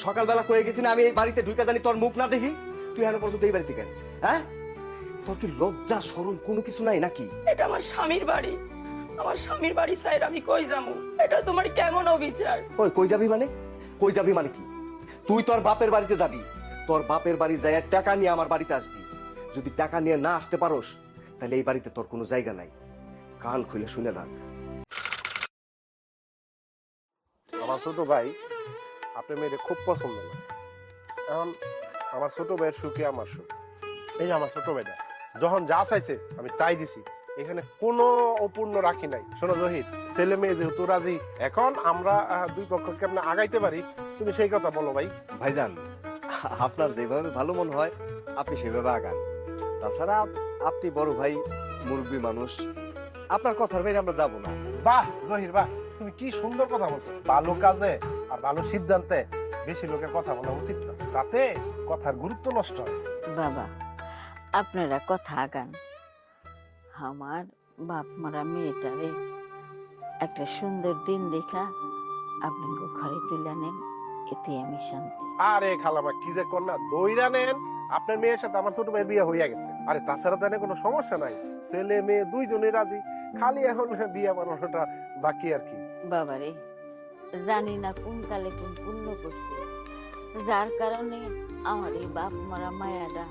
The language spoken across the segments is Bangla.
সকালবেলা কয়ে গেছি না আমি এই বাড়িতে ঢুকে জানি তোর মুখ না দেখি, তুই এখনো পর্যন্ত এই বাড়িতে কেন? হ্যাঁ, তোর কি লজ্জা শরম কোনো কিছু নাই নাকি? এটা আমার স্বামীর বাড়ি, আমার স্বামীর বাড়ি সাইড আমি কই যাবো? এটা তোমার কেমন অবিচার? ওই কই যাবি মানে? কই যাবি মানে কি? তুই তোর বাপের বাড়িতে যাবি, তোর বাপের বাড়ি যায় টাকা নিয়ে আমার বাড়িতে আসবি। যদি টাকা নিয়ে না আসতে পারোস তাহলে এই বাড়িতে তোর কোনো জায়গা নাই। কান খুলে শুনে রাখ। আমার ছোট ভাই আপনার মেয়েদের খুব পছন্দ না। এখন আমার ছোট ভাইয়ের সুখে আমার সুখ। এই যে আমার ছোট ভাইটা যখন যা চাইছে আমি তাই দিছি, এখানে কোনো অপূর্ণ রাখি নাই। শোনো জহির, ছেলে মেয়ে যেহেতু রাজি, এখন আমরা দুই পক্ষকে আমরা আগাইতে পারি, তুমি সেই কথা বলো ভাই। ভাইজান, আপনার যেভাবে ভালো মন হয় আপনি সেভাবে আগান। তাছাড়া আপনি বড় ভাই, মুরব্বী মানুষ, আপনার কথার বাইরে আমরা যাব না। বাহ জহির বাহ, তুমি কি সুন্দর কথা বলছো। ভালো কাজে আর ভালো সিদ্ধান্তে বেশি লোকের কথা বলা উচিত না, তাতে কথার গুরুত্ব নষ্ট হয়। বাবা, আপনারা কথা আগান। আমার বাপ মারা মেয়েটারে একটা সুন্দর দিন দেখা আপনাকে ঘরে তুলে নেন, এতে আমি শান্তি। আরে খালামা কি যে কর না, দইরা নেন। আপনার মেয়ের সাথে আমার ছোট ভাইয়ের বিয়ে হইয়া গেছে। আরে তাছাড়া তো এনে কোনো সমস্যা নাই, ছেলে মেয়ে দুইজনে রাজি, খালি এখন বিয়ে বানানোটা বাকি আর কি। বাবারে, জানি না কোন কালে কোন পুণ্য করছি, যার কারণে আমার এই বাপ মারা মায়াটা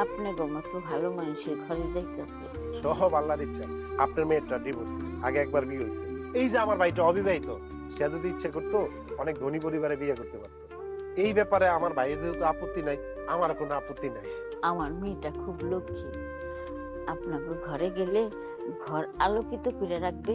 আপনি মতো ভালো মানুষের ঘরে যাইতেছে। সব আল্লাহর ইচ্ছা। আপনার মেয়েটা ডিভোর্স, আগে একবার বিয়ে হয়েছে। এই যে আমার ভাইটা অবিবাহিত, সে যদি ইচ্ছে করতো অনেক ধনী পরিবারে বিয়ে করতে পারতো। এই ব্যাপারে আমার ভাইয়ের যেহেতু আপত্তি নাই, আমার কোনো আপত্তি নাই। আমার মেয়েটা খুব লক্ষ্মী, আপনাকে ঘরে গেলে ঘর আলোকিত করে রাখবে,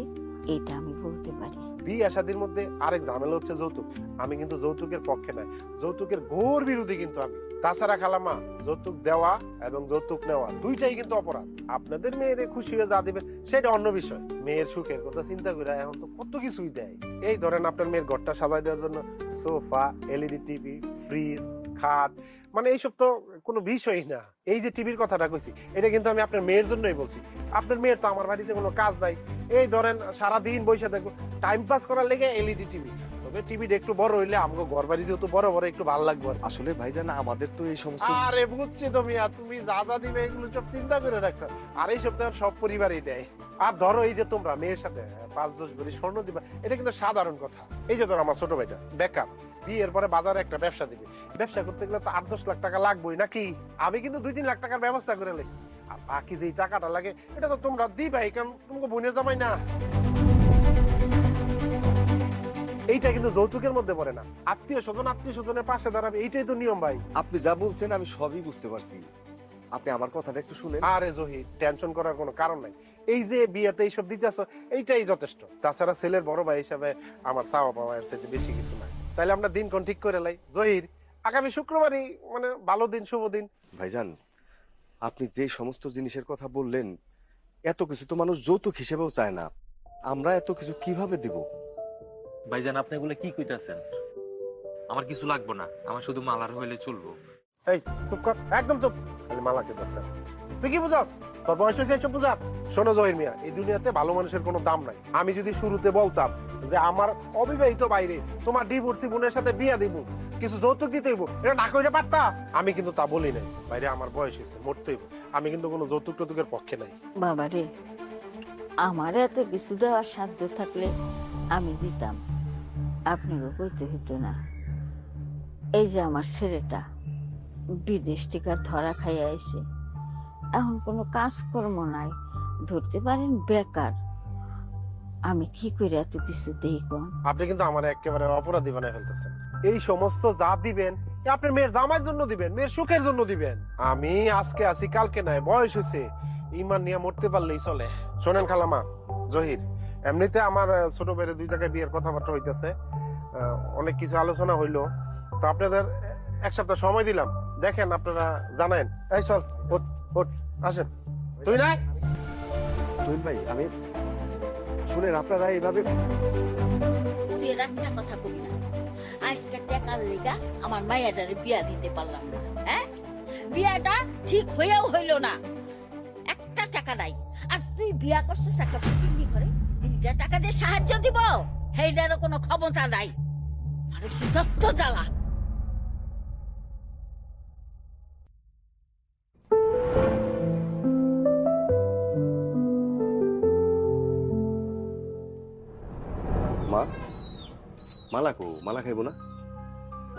এটা আমি বলতে পারি। বিয়ে শাদীর মধ্যে আরেক ঝামেলা হচ্ছে যৌতুক। আমি কিন্তু যৌতুকের পক্ষে নাই, যৌতুকের ঘোর বিরোধী কিন্তু আমি। তাছাড়া খালামা, যৌতুক দেওয়া এবং যৌতুক নেওয়া দুইটাই কিন্তু অপরাধ। আপনাদের মেয়েরে খুশি হয়ে যা দিবেন সেটা অন্য বিষয়, মেয়ের সুখের কথা চিন্তা করে এখন তো কত কিছুই দেয়। এই ধরেন আপনার মেয়ের ঘরটা সাজাই দেওয়ার জন্য সোফা, এলইডি টিভি, ফ্রিজ, খাট, মানে এইসব তো কোনো বিষয়ই না। এই যে টিভির কথাটা কইছি, এটা কিন্তু আমি আপনার মেয়ের জন্যই বলছি। আপনার মেয়ের তো আমার বাড়িতে কোনো কাজ নাই, এই ধরেন সারাদিন বসে দেখবো, টাইম পাস করার লেগে এলইডি টিভি। তবে টিভিটা একটু বড় হইলে আমাকে ঘর বাড়িতেও তো বড় বড় একটু ভালো লাগবে। আসলে ভাইজান আমাদের তো এই সমস্ত, আরে বুঝছি তুমি, আর তুমি যা যা দিবে এগুলো সব চিন্তা করে রাখছো। আর এই সপ্তাহে সব পরিবারই দেয়। আর ধরো এই যে তোমরা মেয়ের সাথে 5-10 ভরি স্বর্ণ দিবা, এটা কিন্তু সাধারণ কথা। এই যে ধরো আমার ছোট ভাইটা বেকার, বিয়ের পরে বাজারে একটা ব্যবসা দিবে, ব্যবসা করতে গেলে তো 8-10 লাখ টাকা লাগবেই নাকি? আমি কিন্তু 2-3 লাখ টাকার ব্যবস্থা করে লাইছি। আর বাকি যে টাকাটা লাগে এটা তো তোমরা দিবাই, কারণ তোমাকে বোনের জামাই না। এইটা কিন্তু যৌতুকের মধ্যে পড়ে না। আত্মীয় স্বজনের পাশে দাঁড়াবে, এইটাই তো নিয়ম ভাই। আপনি যা বলছেন আমি সবই বুঝতে পারছি, আপনি আমার কথাটা একটু শুনেন। আরে জহি, টেনশন করার কোনো কারণ নাই। এই যে বিয়েতে এইসব দিতেছ, এইটাই যথেষ্ট। তাছাড়া ছেলের বড় ভাই হিসাবে আমার চাওয়া পাওয়া এর চাইতে বেশি কিছু নাই। তাইলে আমরা দিন কোন ঠিক করে লাই জহির, আগামী শুক্রবারই মানে ভালো দিন, শুভ দিন। ভাইজান, আপনি যে সমস্ত জিনিসের কথা বললেন, এত কিছু তো মানুষ যৌতুক হিসেবেও চায় না। আমরা এত কিছু কিভাবে দিব? ভাইজান, আপনি এগুলো কি কইতাছেন? আমার কিছু লাগবে না, আমার শুধু মালার হইলে চলবো। এই চুপ কর, একদম চুপ। খালি মালাকে দরকার। তুই কি বুঝাস? তোর বয়স হয়েছে এইসব বুঝার? শোনো জহির মিয়া, এই দুনিয়াতে ভালো মানুষের কোনো দাম নাই। আমি যদি শুরুতে বলতাম যে আমার অবিবাহিত বাইরে তোমার ডিভোর্সি বোনের সাথে বিয়া দিব, কিছু যৌতুক দিতে হইব, এটা না কইরা পারতা? আমি কিন্তু তা বলি নাই। বাইরে আমার বয়স হয়েছে, মরতে হইব। আমি কিন্তু কোনো যৌতুক টৌতুকের পক্ষে নাই। বাবারে, আমার এত কিছু দেওয়ার সাধ্য থাকলে আমি দিতাম, আপনাকে কইতে হইতো না। এই যে আমার ছেলেটা বিদেশ থেকে ধরা খাইয়া আইছে, এখন কোনো কাজকর্ম নাই, ধরতে পারেন বেকার, আমি কি করে এত কিছু দেই কোন? আপনি কিন্তু আমার একেবারে অপরাধী বানায় ফেলতেছেন। এই সমস্ত যা দিবেন আপনার মেয়ের জামাইয়ের জন্য দিবেন, মেয়ের সুখের জন্য দিবেন। আমি আজকে আছি কালকে নাই, বয়স হয়েছে, ইমান নিয়ে মরতে পারলেই চলে। শোনেন খালামা, জহির, এমনিতে আমার ছোট ভাইয়ের 2 জায়গায় বিয়ের কথাবার্তা হইতেছে, অনেক কিছু আলোচনা হইলো। তো আপনাদের 1 সপ্তাহ সময় দিলাম, দেখেন আপনারা জানেন। এই চল, আসেন। তুই না তুই ভাই, আমি শুনেন, আপনারা এইভাবে তুই একটা কথা কবি না, আজকে টাকার লেগা আমার মায়েরারে বিয়া দিতে পারলাম না। হ্যাঁ, বিয়াটা ঠিক হইয়াও হইল না, একটা টাকা নাই। আর তুই বিয়া করছিস একটা ফকিন্নি করে, 2টা টাকা দিয়ে সাহায্য দিব, সেইটারও কোনো ক্ষমতা নাই। মানুষ যত জ্বালা। মালা খাইবো না?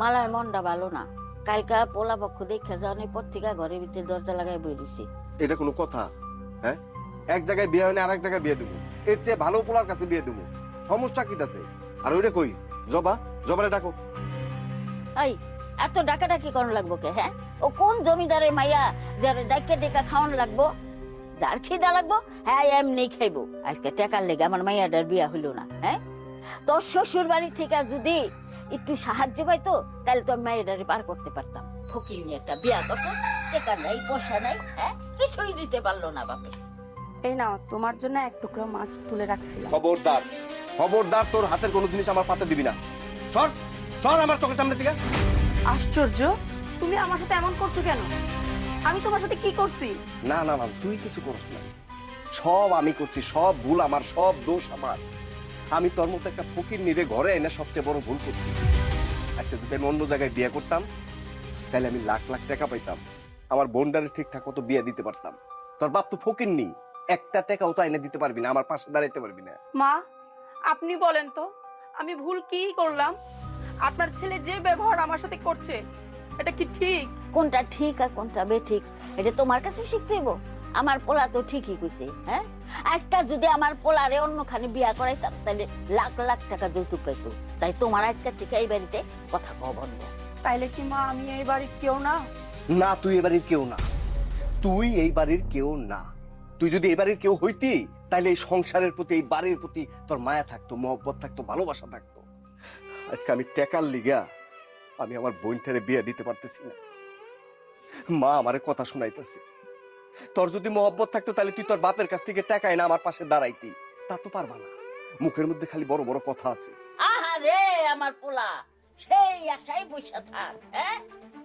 মালার মনটা ভালো না। কালকা পোলা পক্ষ দেখে যাওয়ার পর থেকে ঘরের ভিতরে দরজা লাগাই বই দিছি। এটা কোনো কথা? হ্যাঁ, এক জায়গায় বিয়ে হয় না আর এক জায়গায় বিয়ে দেবো, এর চেয়ে ভালো পোলার কাছে বিয়ে দেবো, সমস্যা কি তাতে? আর ওইটা কই জবারে ডাকো। এই এত ডাকাডাকি করানো লাগবো কে? হ্যাঁ, ও কোন জমিদারের মাইয়া যার ডাকে ডেকা খাওয়ানো লাগবো? যার খিদা লাগবো হ্যাঁ এমনি খাইবো। আজকে টাকার লেগে আমার মাইয়াটার বিয়া হইলো না। হ্যাঁ, তোর শ্বশুর বাড়ি থেকে যদি একটু সাহায্য পাইতো তাহলে তো মেয়েটারে পার করতে পারতাম। ফকির নিয়ে একটা বিয়া করছো, টাকা নাই পয়সা নাই, হ্যাঁ কিছুই দিতে পারলো না বাপে। এই নাও, তোমার জন্য এক টুকরো মাছ তুলে রাখছিলাম। খবরদার, খবরদার, তোর হাতের কোনো জিনিস আমার পাতে দিবি না। সর সর আমার চোখের সামনে থেকে। আশ্চর্য, তুমি আমার সাথে এমন করছো কেন? আমি তোমার সাথে কি করছি? না না না, তুই কিছু করিস না, সব আমি করছি, সব ভুল আমার, সব দোষ আমার। আমি তোর মতো একটা ফকির নিরে ঘরে এনে সবচেয়ে বড় ভুল করছি। একটা যদি আমি অন্য জায়গায় বিয়ে করতাম তাহলে আমি লাখ লাখ টাকা পাইতাম, আমার বোনটারে ঠিকঠাক মতো বিয়ে দিতে পারতাম। তোর বাপ তো ফকির নি, একটা টাকাও তো এনে দিতে পারবি না, আমার পাশে দাঁড়াইতে পারবি না। মা, আপনি বলেন তো আমি ভুল কি করলাম? আপনার ছেলে যে ব্যবহার আমার সাথে করছে এটা কি ঠিক? কোনটা ঠিক আর কোনটা বেঠিক এটা তোমার কাছে শিখতে হইব। আমার পোলা তো ঠিকই কইছে। হ্যাঁ, আজকে যদি আমার পোলারে অন্যখানে বিয়া করাইতাম তাহলে লাখ লাখ টাকা যৌতুক পাইতো। তাই তোমার আজকে থেকে এই বাড়িতে কথা কওয়া বন্ধ। তাইলে কি মা আমি এই বাড়ির কেউ না? না, তুই এই বাড়ির কেউ না, তুই এই বাড়ির কেউ না। তুই যদি এই বাড়ির কেউ হইতি তাহলে এই সংসারের প্রতি, এই বাড়ির প্রতি তোর মায়া থাকতো, মহব্বত থাকতো, ভালোবাসা থাকতো। আজকে আমি টাকার লিগা আমি আমার বোনটারে বিয়ে দিতে পারতেছি না। মা আমারে কথা শোনাইতেছে, তোর যদি মহব্বত থাকতো তাহলে তুই তোর বাপের কাছ থেকে টাকা এনে আমার পাশে দাঁড়াইতি। তা তো পারবা না, মুখের মধ্যে খালি বড় বড় কথা আছে। আহারে আমার পোলা সেই আশায় বসে থাক। হ্যাঁ,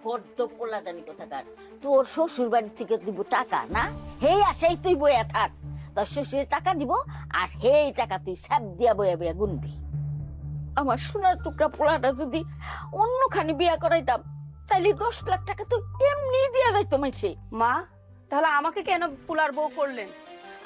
বড্ড পোলা জানি কোথাকার। তোর শ্বশুর বাড়ি থেকে দিব টাকা না, সেই আশাই তুই বইয়া থাক। তোর শ্বশুরের টাকা দিব আর সেই টাকা তুই সাপ দিয়া বইয়া বইয়া গুনবি। আমার সোনার টুকরা পোলাটা যদি অন্যখানে বিয়া করাইতাম তাইলে 10 লাখ টাকা তো এমনি দিয়া যাইতো মাইছে। মা, তাহলে আমাকে কেন পুলার বউ করলেন?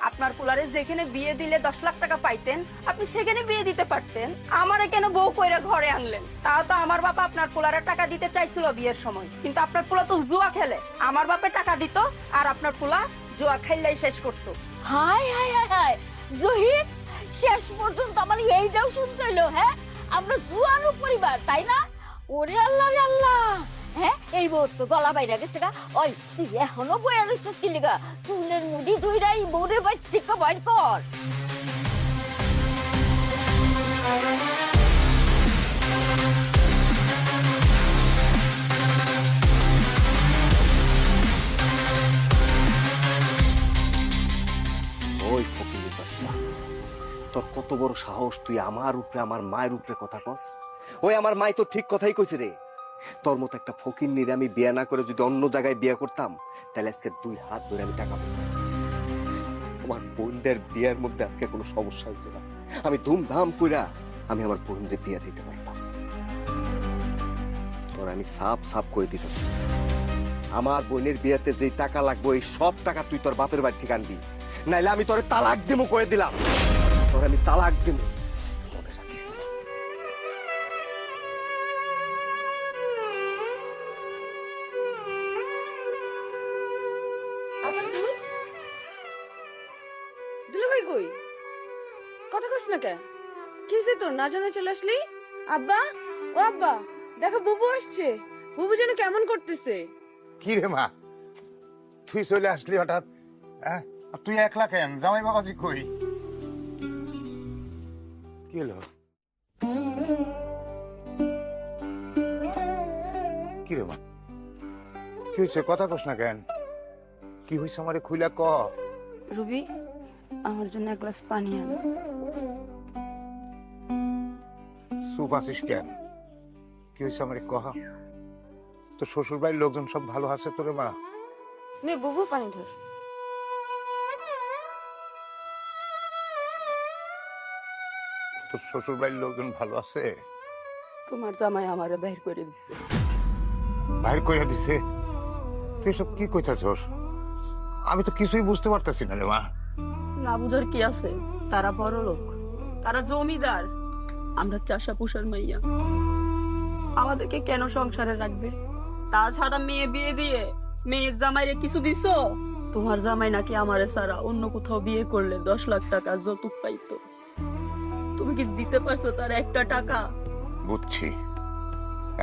আপনার পুলারে যেখানে বিয়ে দিলে 10 লাখ টাকা পাইতেন আপনি সেখানে বিয়ে দিতে পারতেন। আমারে কেন বউ কইরা ঘরে আনলেন? তাও তো আমার বাবা আপনার পুলারে টাকা দিতে চাইছিল বিয়ের সময়, কিন্তু আপনার পুলা তো জুয়া খেলে। আমার বাপে টাকা দিত আর আপনার পুলা জুয়া খেললেই শেষ করতো। High high high high Zahir, শেষ পর্যন্ত আমার এইটাও শুনতে হইলো। হ্যাঁ, আমরা জুয়ানো পরিবার, তাই না? ওরে আল্লাহ রে আল্লাহ। হ্যাঁ, এই বউর তো গলা বাইরে গেছে গা। ওই তুই এখনো বইয়া রইছিস কি লিগা? চুলের মুড়ি ধুইরা এই বউরের বাড়ি থেকে বাইর কর। ওই ফকিরের বাচ্চা, তোর কত বড় সাহস, তুই আমার উপরে, আমার মায়ের উপরে কথা কস? ওই আমার মাই তো ঠিক কথাই কইছে রে। তোর মতো একটা ফকির নিরে আমি বিয়ে না করে যদি অন্য জায়গায় বিয়ে করতাম তাহলে আজকে 2 হাত ধরে আমি টাকা পেতাম। আমার বোনদের বিয়ের মধ্যে আজকে কোনো সমস্যা হইতো না, আমি ধুমধাম কইরা আমি আমার বোনদের বিয়ে দিতে পারতাম। তোর আমি সাপ সাপ করে দিতেছি, আমার বোনের বিয়েতে যে টাকা লাগবে এই সব টাকা তুই তোর বাপের বাড়ি থেকে আনবি, নাইলে আমি তোরে তালাক দেবো কয়ে দিলাম। তোর আমি তালাক দেবো, মনে রাখিস। দুলাভাই কই? কথা কস না কে? কি হয়েছে তোর? না জানা চলে আসলি? আব্বা, ও আব্বা, দেখো বুবু আসছে। বুবু যেন কেমন করতেছে। কি রে মা, তুই চলে আসলি হঠাৎ? হ্যাঁ, আর তুই একলা কেন? জামাই বাবাজি কই? কি হলো? কি রে মা, কি হয়েছে? কথা কস না কেন? কি হয়েছে আমারে খুইলা ক। রুবি, আমার জন্য এক গ্লাস পানি আন। চুপ আছিস কেন? কি হয়েছে আমারে কহ। তোর শ্বশুর বাড়ির লোকজন সব ভালো আছে তোরে মা? নে বুবু পানি ধর। তোর শ্বশুর বাড়ির লোকজন ভালো আছে? তোমার জামাই আমারে বের করে দিচ্ছে। বাইর করে দিছে? তুই সব কি কইতাছস? আমি তো কিছুই বুঝতে পারতেছি না রে মা। না বুঝার কি আছে? তারা বড় লোক, তারা জমিদার, আমরা চাষা পুষার মাইয়া, আমাদেরকে কেন সংসারে রাখবে? তাছাড়া মেয়ে বিয়ে দিয়ে মেয়ের জামাইরে কিছু দিছো? তোমার জামাই নাকি আমারে ছাড়া অন্য কোথাও বিয়ে করলে 10 লাখ টাকা যৌতুক পাইতো। তুমি কি দিতে পারছো তার একটা টাকা? বুঝছি,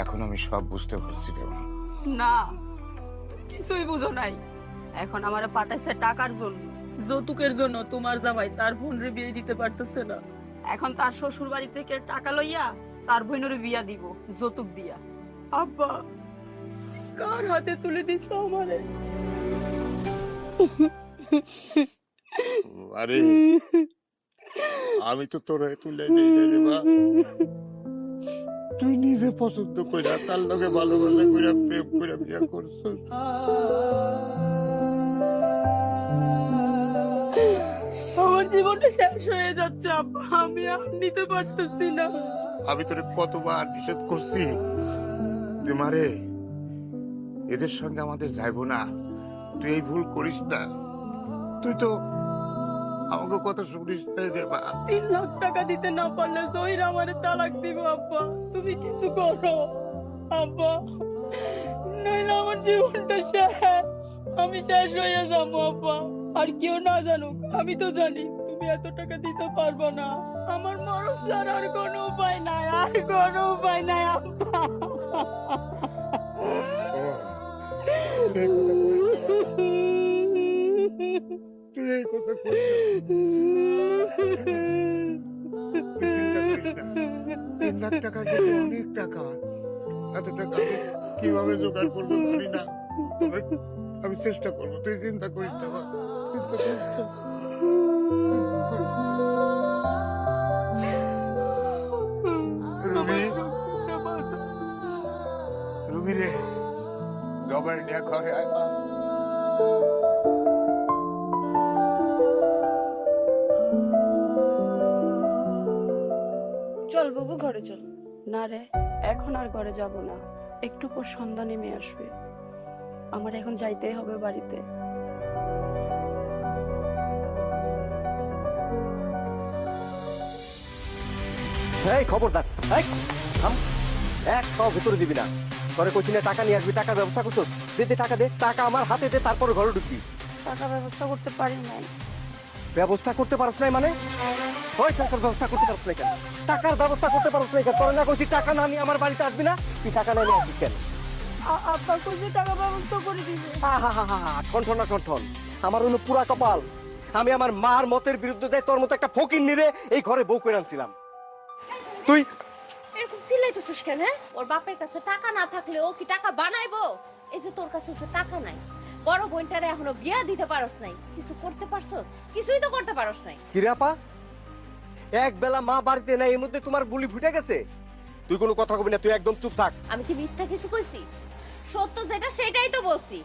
এখন আমি সব বুঝতে পারছি রে মা। না, তুমি কিছুই বুঝো নাই। এখন আমারে পাঠাইছে টাকার জন্য, যৌতুকের জন্য। তোমার জামাই তার বোনরে বিয়ে দিতে পারতেছে না। এখন তার শ্বশুর বাড়ি থেকে টাকা লইয়া তার বোনের বিয়া দিব যৌতুক দিয়া। আব্বা, কার হাতে তুলে দিছো আমারে? আরে আমি তো তোর তুলে দিই রে মা। তুই নিজে পছন্দ কইরা তার লগে ভালোবাসা কইরা প্রেম কইরা বিয়া করছিস। আমার জীবনটা শেষ হয়ে যাচ্ছে আব্বা, আমি আর নিতে পারতেছি না। আমি তোরে কতবার নিষেধ করছি যে মারে এদের সঙ্গে আমাদের যাইবো না, তুই এই ভুল করিস না। তুই তো আমাকে কথা শুনিস নাই রে মা। 3 লাখ টাকা দিতে না পারলে জহির আমারে তালাক দিব। আব্বা, তুমি কিছু করো আব্বা, নইলে আমার জীবনটা শেষ। আমি শেষ হয়ে যাবো আব্বা। আর কেউ না জানুক, আমি তো জানি তুমি এত টাকা দিতে পারবো না। আমার মরণ ছাড়া আর কোনো উপায় নাই, আর কোনো উপায় নাই আব্বা। তুই এই কথা কইস না। 3 লাখ টাকা কিন্তু অনেক টাকা। এত টাকা আমি কিভাবে জোগাড় করবো জানি না। আমি চেষ্টা করবো, তুই চিন্তা করিস না মা, চিন্তা করিস না। রুমি, রুমি রে, জবাই নিয়ে ঘরে আয় মা। চল বাবু, ঘরে চল। না রে, এখন আর ঘরে যাব না। একটু পর সন্ধ্যা নেমে আসবে, আমার এখন যাইতেই হবে বাড়িতে। এই খবরদার, এই থাম, এক খাও ভেতরে দিবি না। তোরে কইছি না টাকা নিয়ে আসবি, টাকার ব্যবস্থা করছিস? দে দে টাকা দে, টাকা আমার হাতে দে, তারপরে ঘরে ঢুকবি। টাকা ব্যবস্থা করতে পারি নাই। ব্যবস্থা করতে পারছ নাই মানে? ওই টাকার ব্যবস্থা করতে পারছ নাই কেন? টাকার ব্যবস্থা করতে পারছ নাই কেন? তোর না কইছি টাকা না নিয়ে আমার বাড়িতে আসবি না, তুই টাকা না নিয়ে আসবি কেন? আব্বা কইছে টাকা ব্যবস্থা করে দিবে। ঠন ঠন, আমার হলো পুরা কপাল। আমি আমার মার মতের বিরুদ্ধে যাই তোর মতো একটা ফকির নিরে এই ঘরে বউ করে আনছিলাম। তুই এরকম চিল্লাইতেছিস কেন? ওর বাপের কাছে টাকা না থাকলে ও কি টাকা বানাইবো? এই যে তোর কাছে তো টাকা নাই, বড় বোনটারে এখনো বিয়া দিতে পারস নাই, কিছু করতে পারছস? কিছুই তো করতে পারস নাই। কিরে আপা, এক বেলা মা বাড়িতে নাই, এর মধ্যে তোমার বুলি ফুটে গেছে? তুই কোনো কথা কবি না, তুই একদম চুপ থাক। আমি কি মিথ্যা কিছু কইছি? সত্য যেটা সেটাই তো বলছি।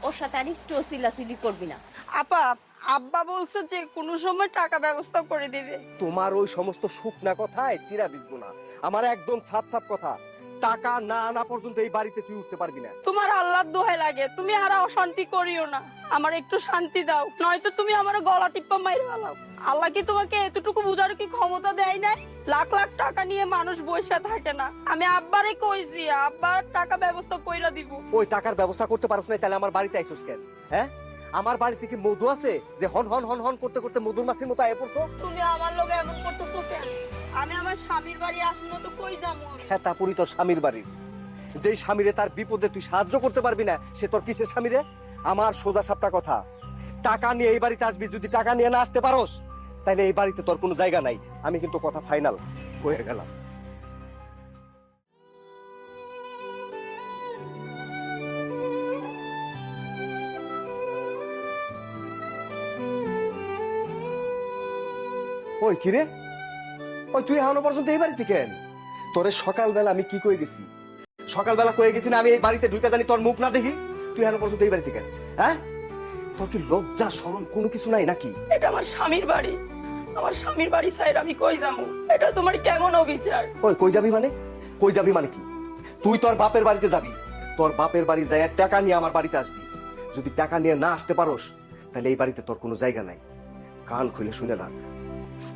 ওর সাথে আর একটু চিল্লাচিল্লি করবি না। আপা, আব্বা বলছে যে কোনো সময় টাকা ব্যবস্থা করে দিবে। তোমার ওই সমস্ত শুকনা কথায় চিরা ভিজবো না। আমার একদম ছাপ ছাপ কথা, টাকা না আনা পর্যন্ত এই বাড়িতে তুই উঠতে পারবি না। তোমার আল্লাহর দোহাই লাগে, তুমি আর অশান্তি করিও না। আমার একটু শান্তি দাও, নয়তো তুমি আমার গলা টিপ্পা মাইরে ফেলাও। আল্লাহ কি তোমাকে এতটুকু বুঝার কি ক্ষমতা দেয় নাই? লাখ লাখ টাকা নিয়ে মানুষ বসে থাকে না। আমি আব্বারে কইছি, আব্বার টাকা ব্যবস্থা কইরা দিব। ওই টাকার ব্যবস্থা করতে পারছ না, তাহলে আমার বাড়িতে আইছস কেন? হ্যাঁ, আমার বাড়িতে কি মধু আছে যে হন হন হন হন করতে করতে মধুর মাছির মতো আয়ে পড়ছো? তুমি আমার লগে এমন করতেছো কেন? আমি আমার স্বামীর বাড়ি আসলে তো কই যাবো আমি? খেতাপুরি তোর স্বামীর বাড়ি। যেই স্বামীরে তার বিপদে তুই সাহায্য করতে পারবি না, সে তোর কিসের স্বামীরে? আমার সোজা সাপটা কথা, টাকা নিয়ে এই বাড়িতে আসবি। যদি টাকা নিয়ে না আসতে পারোস, তাহলে এই বাড়িতে তোর কোনো জায়গা নাই। আমি কিন্তু কথা ফাইনাল হয়ে গেলাম। ওই কিরে, ওই তুই এখনো পর্যন্ত এই বাড়িতে কেন? তোরে সকালবেলা আমি কি কয়ে গেছি? সকালবেলা কয়ে গেছি না আমি এই বাড়িতে ঢুকে জানি তোর মুখ না দেখি? তুই এখনো পর্যন্ত এই বাড়িতে কেন? হ্যাঁ, তোর কি লজ্জা শরম কোনো কিছু নাই নাকি? এটা আমার স্বামীর বাড়ি, আমার স্বামীর বাড়ি সাইড আমি কই যাবো? এটা তোমার কেমন অবিচার? ওই কই যাবি মানে? কই যাবি মানে কি? তুই তোর বাপের বাড়িতে যাবি, তোর বাপের বাড়ি যায় টাকা নিয়ে আমার বাড়িতে আসবি। যদি টাকা নিয়ে না আসতে পারোস, তাহলে এই বাড়িতে তোর কোনো জায়গা নাই। কান খুলে শুনে রাখ,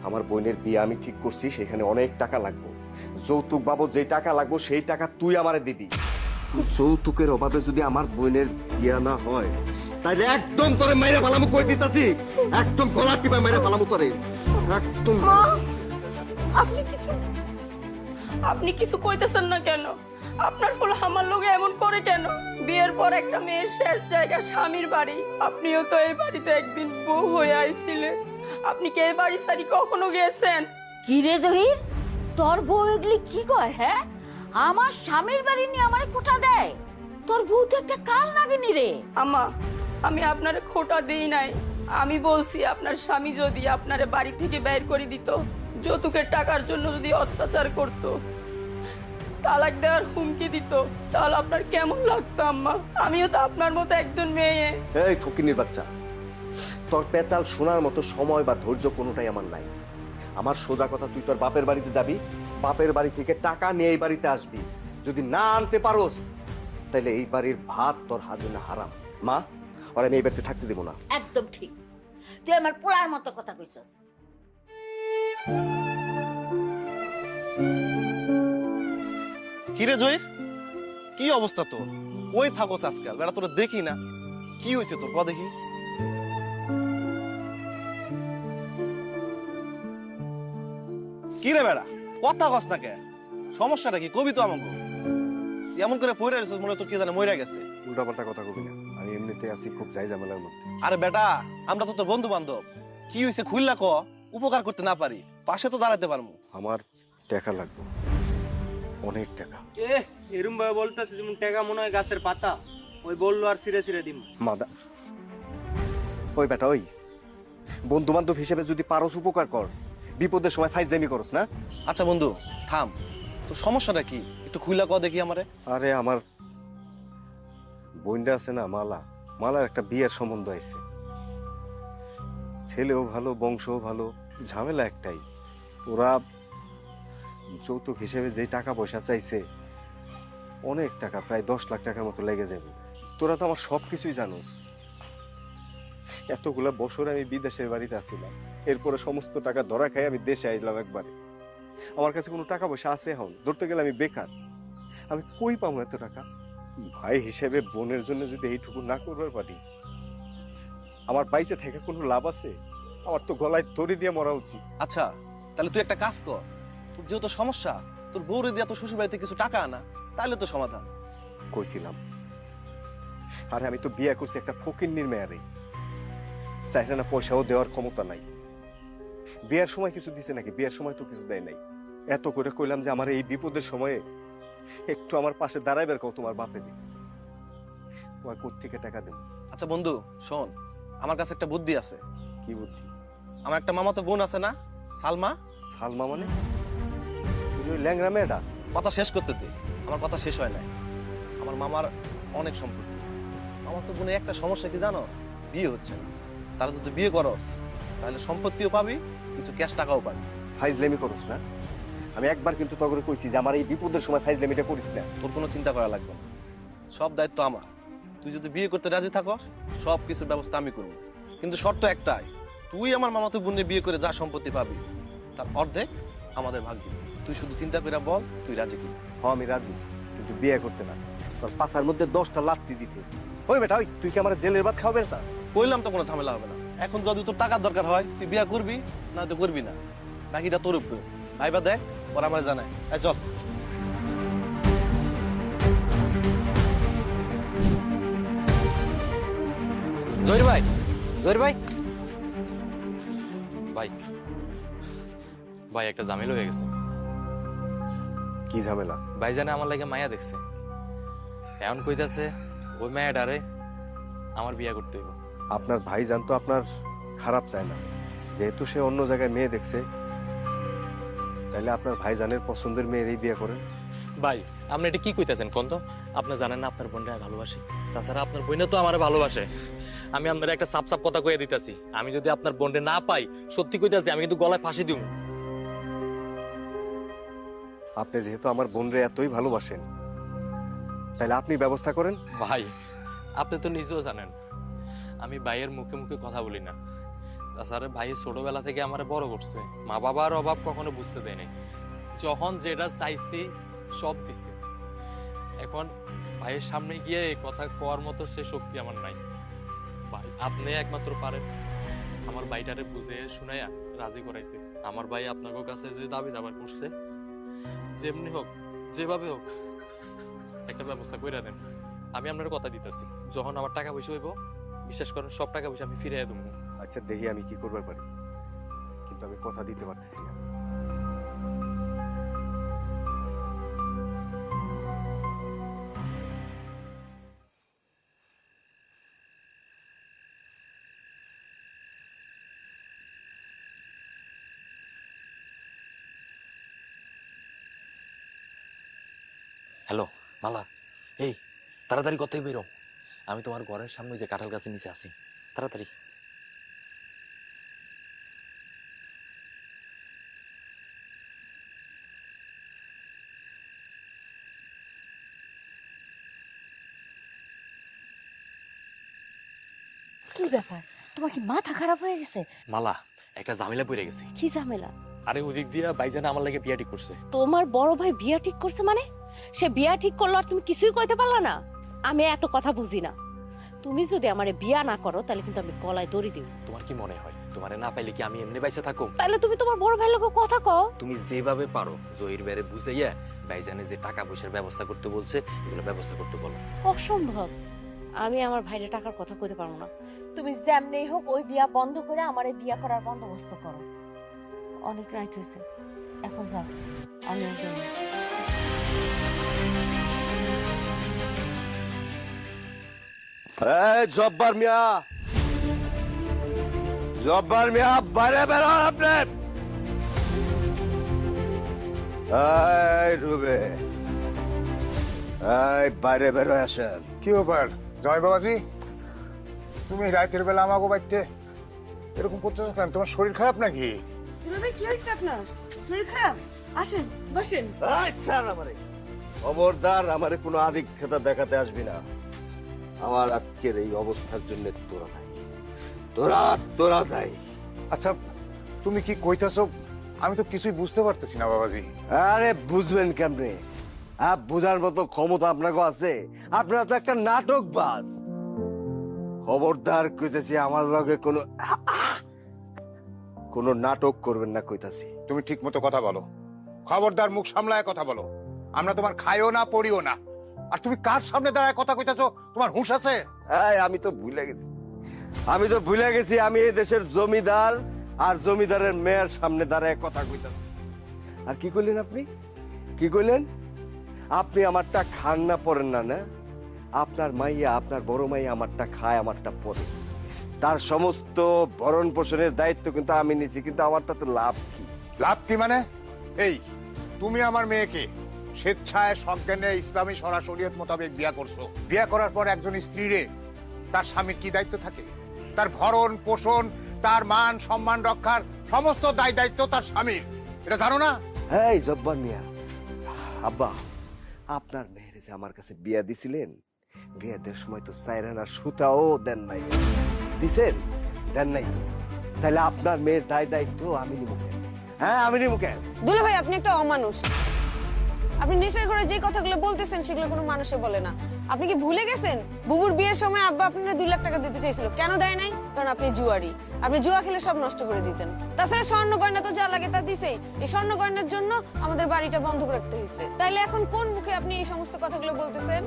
আমার বোনের বিয়ে আমি ঠিক করছি, সেখানে অনেক টাকা লাগবে। যৌতুক বাবদ যে টাকা লাগবে সেই টাকা তুই আমারে দিবি। যৌতুকের অভাবে যদি আমার বোনের বিয়া না হয় তাইলে একদম তোরে মাইরে ফালামু কই দিতাছি, একদম গলা টিপা মাইরে ফালামু তোরে একদম। মা, আপনি কিছু কইতেছেন না কেন? আপনার ফুল আমার লোকে এমন করে কেন? বিয়ের পর একটা মেয়ের শেষ জায়গা স্বামীর বাড়ি। আপনিও তো এই বাড়িতে একদিন বউ হয়ে আইছিলেন। আপনি কি এই বাড়ি সারি কখনো গেছেন? কি রে জহির, তোর বউ এগুলি কি কয়? হ্যাঁ, আমার স্বামীর বাড়ি নিয়ে আমারে কোঠা দেয়। তোর বউ তো একটা কাল নাগিনী রে। আম্মা, আমি আপনারে খোটা দেই নাই। আমি বলছি আপনার স্বামী যদি আপনারে বাড়ি থেকে বের করে দিত, যৌতুকের টাকার জন্য যদি অত্যাচার করত, তালাক দেওয়ার হুমকি দিত, তাহলে আপনার কেমন লাগতো আম্মা? আমিও তো আপনার মতো একজন মেয়ে। এই ফকিনীর বাচ্চা, তোর পেঁচাল শোনার মতো সময় বা ধৈর্য কোনোটাই আমার নাই। আমার সোজা কথা, তুই তোর বাপের বাড়িতে যাবি, বাপের বাড়ি থেকে টাকা নিয়ে এই বাড়িতে আসবি। যদি না আনতে পারোস তাহলে এই বাড়ির ভাত তোর হাত জন্য হারাম। মা, আর আমি এই বাড়িতে থাকতে দেবো না। একদম ঠিক, তুই আমার পোলার মতো কথা কইছস। কিরে জহির, কি অবস্থা তোর? ওই থাকোস আজকাল, বেটা তোরা দেখি না। কি হয়েছে তোর? ক দেখি। কি রে বেড়া, কথা কস না কে? সমস্যাটা কি কবি তো আমাকে? এমন করে পড়ে রয়েছিস মনে হয় তোর কি জানে মইরা গেছে। উল্টাপাল্টা কথা কবি না, আমি এমনিতে আছি খুব যাই ঝামেলার মধ্যে। আরে বেটা, আমরা তো তোর বন্ধু বান্ধব। কি হয়েছে খুললা ক, উপকার করতে না পারি পাশে তো দাঁড়াতে পারবো। আমার টাকা লাগবে, অনেক টাকা। এরম ভাবে বলতেছে যেমন টাকা মনে হয় গাছের পাতা। ওই বললো আর ছিঁড়ে ছিঁড়ে দিম। মাদা, ওই বেটা, ওই বন্ধু বান্ধব হিসেবে যদি পারস উপকার কর, বিপদের সময় ফাইজলামি করস না। আচ্ছা বন্ধু থাম, তোর সমস্যাটা কি একটু খুললা ক দেখি আমারে। আরে আমার বোনটা আছে না, মালা, মালার একটা বিয়ের সম্বন্ধ আছে। ছেলেও ভালো, বংশও ভালো, ঝামেলা একটাই, ওরা যৌতুক হিসেবে যে টাকা পয়সা চাইছে অনেক টাকা, প্রায় 10 লাখ টাকার মতো লেগে যাবে। তোরা তো আমার সবকিছুই জানোস। এতগুলা বছর আমি বিদেশের বাড়িতে আসছিলাম, এরপরে সমস্ত টাকা ধরা খাই আমি দেশে আইলাম একবারে। আমার কাছে কোনো টাকা পয়সা আছে এখন? ধরতে গেলে আমি বেকার। আমি কই পাবো এত টাকা? ভাই হিসেবে বোনের জন্য যদি এইটুকু না করবার পারি, আমার বাইচে থেকে কোনো লাভ আছে? আমার তো গলায় দড়ি দিয়ে মরা উচিত। আচ্ছা তাহলে তুই একটা কাজ কর, তোর যেহেতু সমস্যা, তোর বউরে দিয়ে তোর শ্বশুর বাড়িতে কিছু টাকা আনা, তাহলে তো সমাধান। কইছিলাম, আরে আমি তো বিয়ে করছি একটা ফকিন্নির মেয়ারে, চাইলে না পয়সাও দেওয়ার ক্ষমতা নাই। বিয়ের সময় কিছু দিছে নাকি? বিয়ের সময় তো কিছু দেয় নাই। এত করে কইলাম যে আমার এই বিপদের সময়ে একটু আমার পাশে দাঁড়াইবার কও তোমার বাপে দি, তোমার কোত্থেকে টাকা দেব? আচ্ছা বন্ধু শোন, আমার কাছে একটা বুদ্ধি আছে। কি বুদ্ধি? আমার একটা মামাতো বোন আছে না, সালমা। সালমা মানে? ওই ল্যাংরা মেয়েটা? কথা শেষ করতে দে, আমার কথা শেষ হয় নাই। আমার মামার অনেক সম্পত্তি। আমার তো বোনের একটা সমস্যা কি জানোস? বিয়ে হচ্ছে না। তারা যদি বিয়ে করস তাহলে সম্পত্তিও পাবি, কিছু ক্যাশ টাকাও পাবি। ফাইজলামি করস না? আমি একবার কিন্তু তগরে কইছি যে আমার এই বিপদের সময় ফাইজলামিটা করিস না। তোর কোনো চিন্তা করা লাগবে না, সব দায়িত্ব আমার। তুই যদি বিয়ে করতে রাজি থাকস সব কিছুর ব্যবস্থা আমি করবো, কিন্তু শর্ত একটাই, তুই আমার মামাতো বোনের বিয়ে করে যা সম্পত্তি পাবি তার অর্ধেক আমাদের ভাগ দিবি। তুই শুধু চিন্তা করে বল তুই রাজি কি? হ্যাঁ আমি রাজি, কিন্তু বিয়ে করতে না, তোর পাছার মধ্যে 10টা লাত্তি দিতে। ওই বেটা, ওই তুই কি আমার জেলের ভাত খাওয়াবে চাস? কইলাম তো কোনো ঝামেলা হবে না। এখন যদি তোর টাকার দরকার হয় তুই বিয়ে করবি, না তো করবি না, বাকিটা তোর উপর। ভাইবা দেখ, পর আমার জানাইস। চল। জহির ভাই, জহির ভাই, ভাই ভাই একটা ঝামেলা হয়ে গেছে। কি ঝামেলা? ভাই জানে আমার লাগে মায়া দেখছে, এখন কইতাছে ওই মায়াডারে আমার বিয়া করতে হইব। আপনার ভাই জানতো আপনার খারাপ চায় না, যেহেতু সে অন্য জায়গায় মেয়ে দেখছে, তাহলে আপনার ভাইজানের পছন্দের মেয়েরই বিয়ে করেন। ভাই আপনি এটা কি কইতাছেন কোন তো? আপনি জানেন না আপনার বোনরা ভালোবাসে, তাছাড়া আপনার বোনও তো আমার ভালোবাসে। আমি আপনার একটা সাপ সাপ কথা কইয়া দিতেছি, আমি যদি আপনার বোনরে না পাই, সত্যি কইতাছি আমি কিন্তু গলায় ফাঁসি দিব। আপনি যেহেতু আমার বোনরে এতই ভালোবাসেন, তাহলে আপনি ব্যবস্থা করেন। ভাই আপনি তো নিজেও জানেন আমি ভাইয়ের মুখে মুখে কথা বলি না, তাছাড়া ভাই ছোটবেলা থেকে আমার বড় করছে, মা বাবার অভাব কখনো বুঝতে দেয় নাই। যখন যেটা চাইছি সব দিছে। এখন ভাইয়ের সামনে গিয়ে এই কথা কোয়ার মতো সে শক্তি আমার নাই। ভাই আপনি একমাত্র পারেন আমার ভাইটারে বুঝে শুনাইয়া রাজি করাইতে। আমার ভাই আপনাদের কাছে যে দাবি দাবার করছে, যেমনি হোক যেভাবে হোক একটা ব্যবস্থা করে দেন। আমি আপনার কথা দিতেছি, যখন আমার টাকা পয়সা হইব, বিশ্বাস করেন সব টাকা পয়সা আমি ফিরিয়ে দেবো। আচ্ছা দেখি আমি কি করবার পারি, কিন্তু আমি কথা দিতে পারতেছি না। হ্যালো মালা, এই তাড়াতাড়ি কথাই বেরো, আমি তোমার ঘরের সামনে যে কাঁঠাল গাছের নিচে আছি, তাড়াতাড়ি। কি ব্যাপার, তোমার কি মাথা খারাপ হয়ে গেছে? মালা, একটা ঝামেলা পড়ে গেছি। কি ঝামেলা? আরে ওদিক দিয়া ভাইজান আমার লাগে বিয়া ঠিক করছে। তোমার বড় ভাই বিয়া ঠিক করছে মানে? সে বিয়া ঠিক করলো আর তুমি কিছুই কইতে পারলা না? আমি এত কথা বুঝি না। তুমি যদি আমারে বিয়া না করো তাহলে কিন্তু আমি গলায় দড়ি দিব। তোমার কি মনে হয় তোমারে না পাইলে কি আমি এমনি বাইসে থাকো? তাহলে তুমি তোমার বড় ভাইয়ের লোক কথা কও। তুমি যেভাবে পারো জহির বেড়ে বুঝাইয়া ভাইজানে যে টাকা পয়সার ব্যবস্থা করতে বলছে এগুলো ব্যবস্থা করতে বলো। অসম্ভব, আমি আমার ভাইরে টাকার কথা কইতে পারবো না। তুমি যেমনি হোক ওই বিয়া বন্ধ করে আমারে বিয়া করার বন্দোবস্ত করো। অনেক রাত হয়েছে, এখন যাও, আমি একদম। জব্বার মিয়া, জব্বার মিয়া, বাইরে বেরোন আপনি। এই রুবে, এই বাইরে বেরো আসেন। কি ব্যাপার জয় বাবাজি, তুমি রাতের বেলা আমাকে বাড়িতে এরকম করতেছো কেন? তোমার শরীর খারাপ নাকি? দুলাভাই কি হয়েছে আপনার? শরীর খারাপ? আসেন বসেন। আচ্ছা আমারে খবরদার, আমারে কোনো আদিক্ষেতা দেখাতে আসবি না। আমার আজকের এই অবস্থার জন্য তোরা দায়ী, তোরা দায়ী। আচ্ছা তুমি কি কইতাছো? আমি তো কিছুই বুঝতে পারতেছি না বাবাজি। আরে বুঝবেন কেমনে? বুঝার মতো ক্ষমতা আপনাকে আছে? আপনারা তো একটা নাটকবাজ। খবরদার কইতেছি, আমার লগে কোনো নাটক করবেন না কইতাছি। তুমি ঠিক মতো কথা বলো, খবরদার মুখ সামলায় কথা বলো। আমরা তোমার খাইও না পড়িও না। আর তুমি কার সামনে দাঁড়ায় কথা কইতাছো? তোমার হুঁশ আছে? আমি তো ভুলে গেছি আমি এই দেশের জমিদার, আর জমিদারের মেয়ের সামনে দাঁড়ায় কথা কইতাছি। আর কি কইলেন আপনি? কি কইলেন? আপনি আমারটা খান না পড়েন না? না, আপনার মাইয়া, আপনার বড় মাইয়া আমারটা খায়, আমারটা পড়ে। তার সমস্ত ভরণ পোষণের দায়িত্ব কিন্তু আমি নিছি, কিন্তু আমারটা তো লাভ কি? লাভ কি মানে? এই তুমি আমার মেয়েকে স্বেচ্ছায় সজ্ঞানে ইসলামী শরিয়ত মোতাবেক বিয়া করছো। বিয়া করার পর একজন স্ত্রীরে তার স্বামীর কি দায়িত্ব থাকে? তার ভরণ পোষণ, তার মান সম্মান রক্ষার সমস্ত দায়িত্ব তার স্বামীর। এটা জানো না? এই জব্বার মিয়া, আব্বা, আপনার মেয়েরে যে আমার কাছে বিয়া দিছিলেন, বিয়া দেওয়ার সময় তো চাইরানার সুতাও দেন নাই। দিছেন? দেন নাই তো। তাহলে আপনার মেয়ের দায়িত্ব আমি নিব কেন? হ্যাঁ, আমি নিব কেন? দুলাভাই আপনি একটা অমানুষ। আপনি নেশার ঘরে যে কথাগুলো বলতেছেন সেগুলো কোনো মানুষে বলে না। আপনি কি ভুলে গেছেন বুবুর বিয়ের সময় আব্বা আপনারা 2 লাখ টাকা দিতে চাইছিল? কেন দেয় নাই? কারণ আপনি জুয়ারি। আপনি জুয়া খেলে সব নষ্ট করে দিতেন। তাছাড়া স্বর্ণ গয়না তো যা লাগে তা দিছেই। এই স্বর্ণ গয়নার জন্য আমাদের বাড়িটা বন্ধ রাখতে হয়েছে। তাইলে এখন কোন মুখে আপনি এই সমস্ত কথাগুলো বলতেছেন?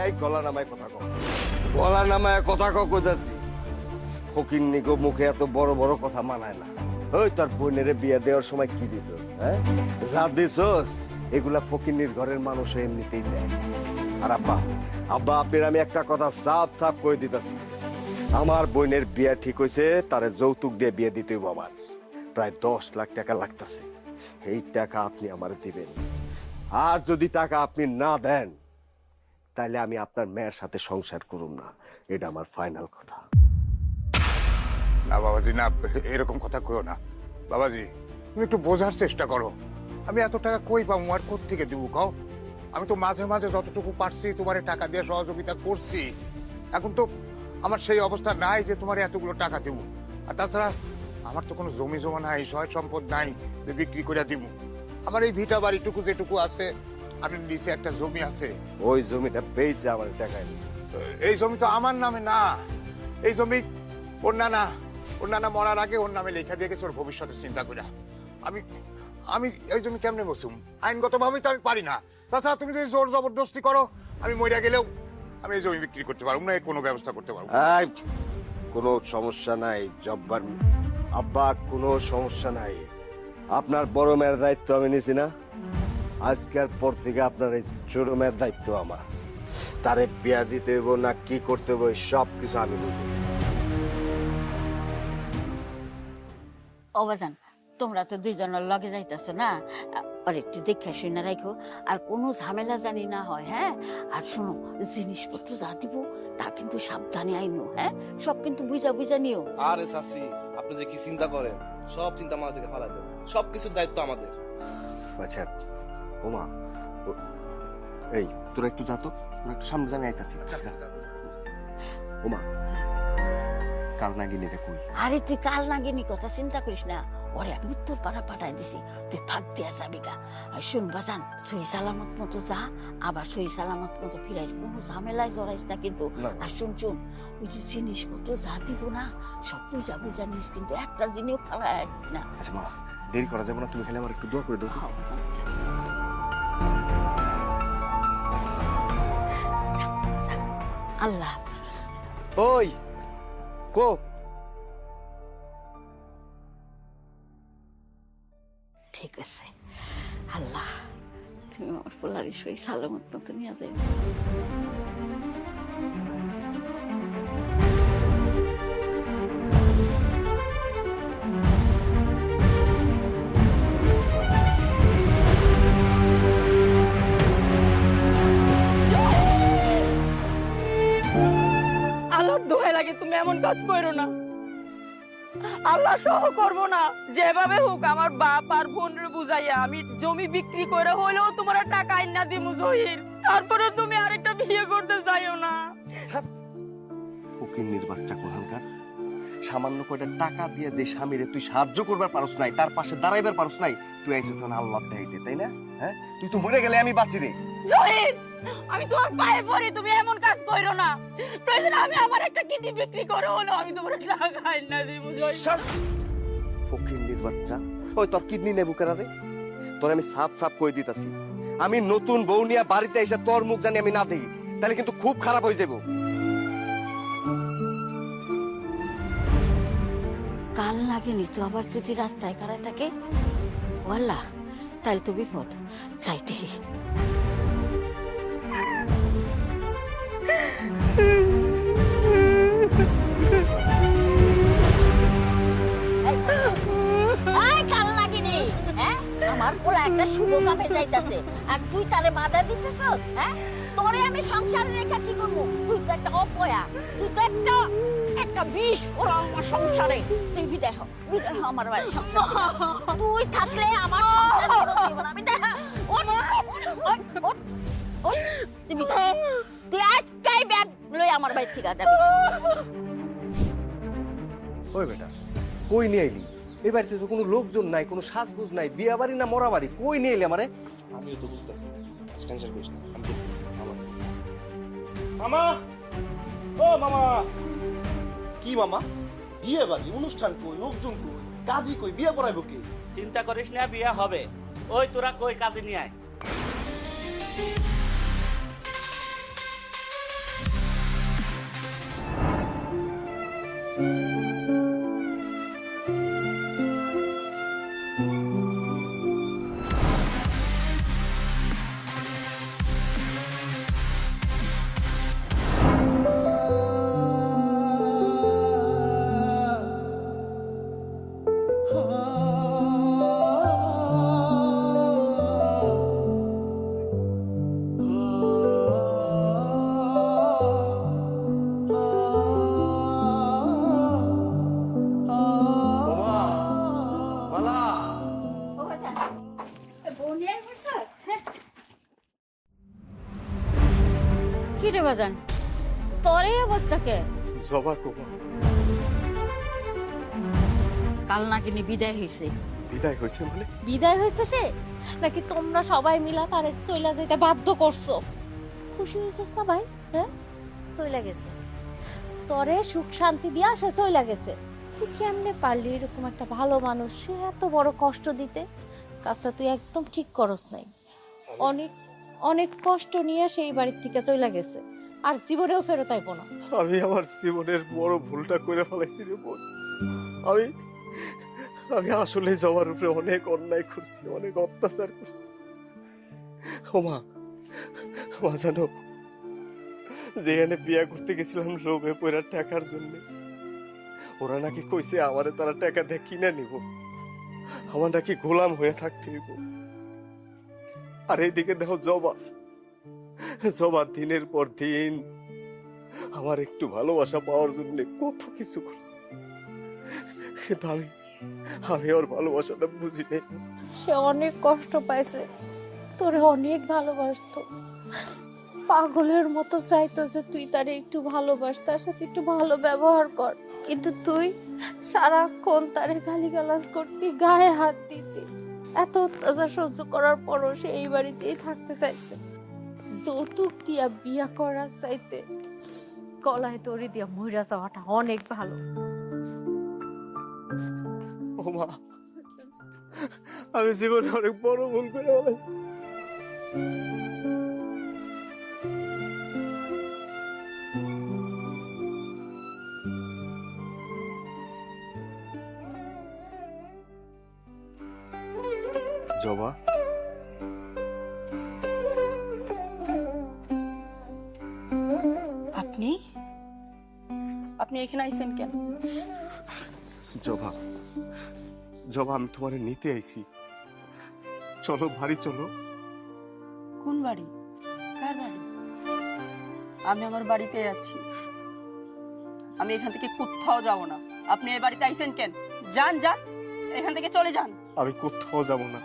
এই গলা নামায় কথা কও, গলা নামায় কথা কইতাছি। ফকির নিগো মুখে এত বড় বড় কথা মানায় না। ওই তোর বোনেরে বিয়া দেওয়ার সময় কি দিছস? হ্যাঁ, যা দিছস এগুলা ফকিন্নির ঘরের মানুষ এমনিতেই দেয়। আর আব্বা, আপনার আমি একটা কথা সাফ করে দিতেছি, আমার বোনের বিয়া ঠিক হয়েছে, তারে যৌতুক দিয়ে বিয়ে দিতে হইব। আমার প্রায় 10 লাখ টাকা লাগতেছে। এই টাকা আপনি আমার দিবেন। আর যদি টাকা আপনি না দেন, তাহলে আমি আপনার মেয়ের সাথে সংসার করুম না। এটা আমার ফাইনাল কথা। না বাবাজি, না, এরকম কথা কইও না। বাবাজি তুমি একটু বোঝার চেষ্টা করো। আমি এত টাকা কই পাবো আর কোত্থেকে দেবো কও? আমি তো মাঝে মাঝে যতটুকু পারছি তোমারে টাকা দিয়ে সহযোগিতা করছি। এখন তো আমার সেই অবস্থা নাই যে তোমার এতগুলো টাকা দেব। আর তাছাড়া আমার তো কোনো জমি জমা নাই, সয় সম্পদ নাই যে বিক্রি করে দিব। আমার এই ভিটা বাড়িটুকু যেটুকু আছে, আমি নিচে একটা জমি আছে, ওই জমিটা পেয়েছে আমার টাকায়। এই জমি তো আমার নামে না, এই জমি ওর নানা মরার আগে ওর নামে লেখা দিয়ে গেছে ওর ভবিষ্যতের চিন্তা করে। আমি আমি এই জমি কেমনে বসুম? আইনগত ভাবে তো আমি পারি না। তাছাড়া তুমি যদি জোর জবরদস্তি করো, আমি মরে গেলেও আমি এই জমি বিক্রি করতে পারবো না, কোনো ব্যবস্থা করতে পারবো না। এই, কোনো সমস্যা নাই জব্বার আব্বা, কোনো সমস্যা নাই। আপনার বড় মেয়ের দায়িত্ব আমি নিছি না, আজকের পর থেকে আপনার এই ছোট মেয়ের দায়িত্ব আমার। তারে বিয়া দিতে হইব না কি করতে হইব সব কিছু আমি বুঝি। অবাজান, তোমরা তো দুইজনের লগে যাইতেছো না, আর একটু দেখে শুনে রাখো, আর কোনো ঝামেলা জানি না হয়। হ্যাঁ, আর শোনো, জিনিসপত্র যা দিব তা কিন্তু সাবধানে আইনো। হ্যাঁ, সব কিন্তু বুঝা বুঝা নিও। আরে চাচি, আপনি যে কি চিন্তা করেন, সব চিন্তা মাথা থেকে ফালাই দেন, সবকিছুর দায়িত্ব আমাদের। আচ্ছা ওমা, এই তোরা একটু যা তো, তোরা একটু সামনে যাবে আইতাছি। ওমা, কাল নাগিনী রে কই? আরে তুই কাল নাগিনী কথা চিন্তা করিস না, ওরে আমি উত্তর পাড়া পাঠাই দিছি, তুই ফাঁক দিয়া যাবি গা। আর শুন বাজান, সই সালামত মতো যা, আবার সই সালামত মতো ফিরাইস, কোনো ঝামেলায় জড়াইস না কিন্তু। আর শুন, ওই যে জিনিসপত্র যা দিব না সব বুঝা বুঝা নিস, কিন্তু একটা জিনিস ফালাই না। আচ্ছা মা, দেরি করা যাবে না, তুমি খালি আমার একটু দোয়া করে দাও। আল্লাহ। ওই কো, ঠিক আছে, আল্লাহ তুমি আমার পোলারি সই সালামত মতো নিয়ে যাই। আল্লাহর দোহাই লাগে তুমি এমন কাজ করো না। আল্লাহ সহ করবো না, যেভাবে হোক আমার বাপ আর বোনের বুঝাইয়া আমি জমি বিক্রি করে হলেও তোমার টাকা আইনা দিমু জহির, তারপরে তুমি আরেকটা বিয়ে করতে চাইও না। ফকিন্নির বাচ্চা কোহানকার, সামান্য কয়টা টাকা দিয়ে যে স্বামীরে তুই সাহায্য করবার পারস নাই, তার পাশে দাঁড়াইবার পারস নাই, তুই আইছিস না আল্লাহ দেখাইতে, তাই না? হ্যাঁ, তুই তো মরে গেলে আমি বাঁচি রে। জহির, আমি তোমার পায়ে পড়ি, তুমি এমন কাজ করো না। প্রয়োজন আমি আমার একটা কিডনি বিক্রি করে হলেও আমি তোমার টাকা আইনা দিমু জহির। ফকিন্নির বাচ্চা, ওই তোর কিডনি নেবো কেরারে? তোর আমি সাফ সাফ কই দিতাছি, আমি নতুন বউ নিয়ে বাড়িতে এসে তোর মুখ জানি আমি না দেখি, তাহলে কিন্তু খুব খারাপ হয়ে যাবো। কাল লাগেনি তো আবার যদি রাস্তায় কারায় থাকে, ওয়াল্লাহ তাহলে তো বিপদ। চাইতে কাল লাগেনি। হ্যাঁ, আমার পোলা একটা শুভ কামে যাইতাছে আর তুই তারে বাধা দিতেছ। হ্যাঁ, তোরে আমি সংসারে রেখা কি করবো? তুই তো একটা অপয়া, তুই তো একটা বিষ ওরা আমার সংসারে। তুই বিদায় হ আমার বাড়ির সংসার। তুই থাকলে আমার সংসার আমি দেখা। তুই আজকাই ব্যাগ লই আমার বাড়ি থেকে যাবি। ওই বেটা, কই নিয়ে আইলি? এই বাড়িতে তো কোনো লোকজন নাই, কোনো সাজগুজ নাই, বিয়া বাড়ি না মরা বাড়ি, কই নিয়ে এলি আমারে? আমিও তো বুঝতেছি, টেনশন করিস না, আমি দেখতেছি। মামা, ও মামা। কি মামা? বিয়ে বাড়ি অনুষ্ঠান কই, লোকজন কই, কাজী কই, বিয়ে পড়াইবো কি? চিন্তা করিস না, বিয়ে হবে। ওই তোরা কই কাজে নিয়ে আয়। কি রে বাজান, তোর এই অবস্থা কে? জবা কোমা, কাল নাকিনি বিদায় হয়েছে, বিদায় হয়েছে মানে? বিদায় হয়েছে সে, নাকি তোমরা সবাই মিলা তারে চইলা যেতে বাধ্য করছো? খুশি হয়েছিস না ভাই? হ্যাঁ, চইলা গেছে, তরে সুখ শান্তি দিয়া সে চইলা গেছে। তুই কেমনে পারলি এরকম একটা ভালো মানুষ সে এত বড় কষ্ট দিতে? কাজটা তুই একদম ঠিক করস নাই। অনেক অনেক কষ্ট নিয়ে সেই বাড়ির থেকে চইলা গেছে, আর জীবনেও ফেরত আইব না। আমি আমার জীবনের বড় ভুলটা করে ফেলাইছি রে বোন। আমি আমি আসলে জবার উপরে অনেক অন্যায় করছি, অনেক অত্যাচার করছি। ও মা, মা জানো, যেখানে বিয়া করতে গেছিলাম লোভে পয়রা টাকার জন্য, ওরা নাকি কইছে আমারে তারা টাকা দিয়ে কিনে নিব, আমার নাকি গোলাম হয়ে থাকতে হইব। আর এইদিকে দেখো জবা, জবা দিনের পর দিন আমার একটু ভালোবাসা পাওয়ার জন্য কত কিছু করছে, কিন্তু আমি ওর ভালোবাসাটা বুঝি নাই। সে অনেক কষ্ট পাইছে, তোরে অনেক ভালোবাসতো, পাগলের মতো চাইতো যে তুই তারে একটু ভালোবাস, তার সাথে একটু ভালো ব্যবহার কর, কিন্তু তুই সারাক্ষণ তারে গালিগালাজ করতি, গায়ে হাত দিতি। এত অত্যাচার সহ্য করার পরও সে এই বাড়িতেই থাকতে চাইছে। যৌতুক দিয়া বিয়া করার চাইতে গলায় দড়ি দিয়া মইরা যাওয়াটা অনেক ভালো। ও মা, আমি জীবনে অনেক বড় ভুল করে ফেলেছি। জবা, আপনি আপনি এখানে আইছেন কেন? জবা, জবা, আমি তোমারে নিতে আইছি, চলো বাড়ি চলো। কোন বাড়ি? কার বাড়ি? আমি আমার বাড়িতে আছি, আমি এখান থেকে কোথাও যাব না। আপনি এই বাড়িতে আইছেন কেন? যান যান, এখান থেকে চলে যান। আমি কোথাও যাব না,